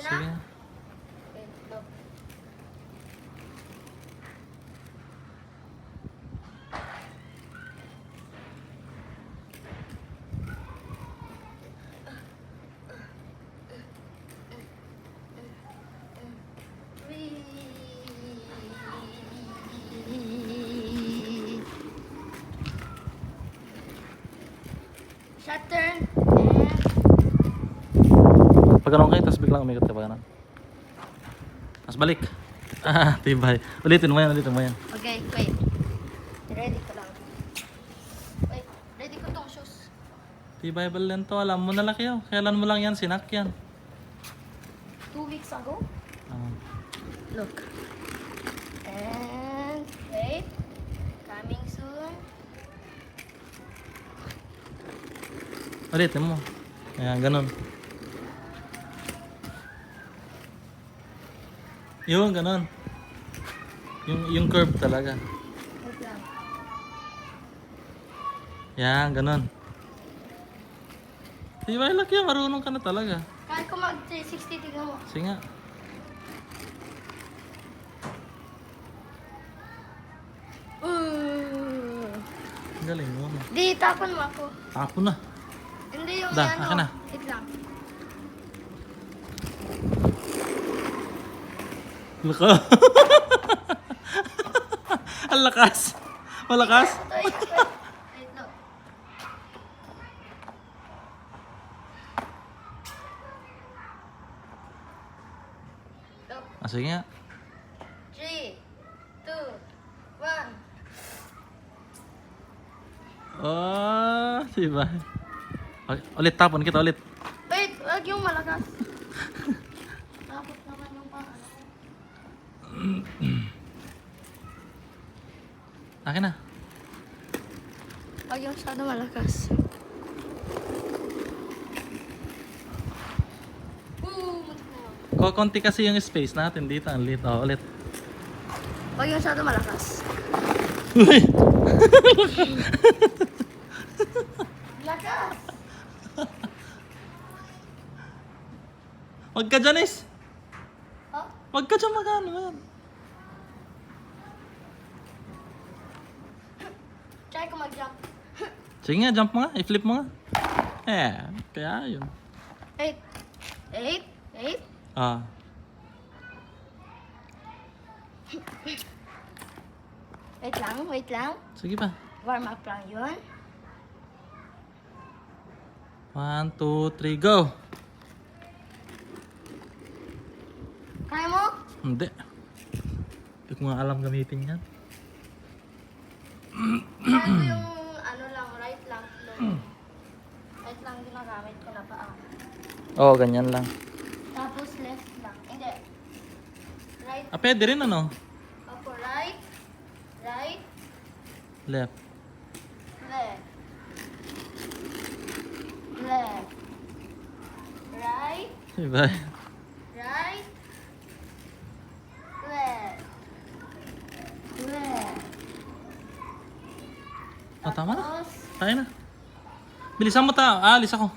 Ready na? Sige. Okay, look. Shot turn. Pag ganun kayo, tapos biglang umikot ka pa ganun. Tapos balik. Ah, tibay. Ulitin mo yan, ulitin mo yan. Okay, wait. Ready ko lang. Wait, ready ko tong shoes. Tibay balen to, alam mo na laki oh. Kailan mo lang yan, sinak yan. 2 weeks ago. Ah. Look. And wait. Coming soon. Ulitin mo. Ayan, ganun. Yun, ganun. Yung curve talaga. Wait lang. Yan, ganun. Tibay laki yan, marunong ka na talaga. Kaya ko mag 360, tignan mo. Sige nga. Galing mo na. Di, tapon mo ako. Tapon na. Hindi yung Da, ano. akin na. Wait lang. Laka. Ang lakas. Malakas. Wait, wait. Wait, no. Look. Ah, sige nga. 3, 2, 1. Oh, diba? Okay, ulit tapon kita ulit. Wait, wag yung malakas. Tapos naman yung paa. Akin na. Wag yung masyado malakas. Matik na yun. Konti kasi yung space natin dito. Ang lit. Oh, ulit. Wag yung masyado malakas. Uy! Lakas! Wag ka dyan, Is. Oh? Wag ka dyan magano yan. Try ko mag-jump. Sige nga, jump mo nga. I-flip mo nga. Kaya yun. 8. 8. 8. Ah. Wait lang, wait lang. Sige pa. Warm up lang yun. 1, 2, 3, go! Kaya mo? Hindi. Hindi ko nga alam gamitin yan. Kaya ko yung ano lang, right lang. Right lang ginagamit ko na paa. Oo, ganyan lang. Tapos left lang. Hindi. Right. Ah, pwede rin ano? Ako, right. Right. Left. Left. Left. Right. Diba? Right. Left. Left. Oh, tama na. Tapos, Tayo na. Bilisan mo ta. Alis ako.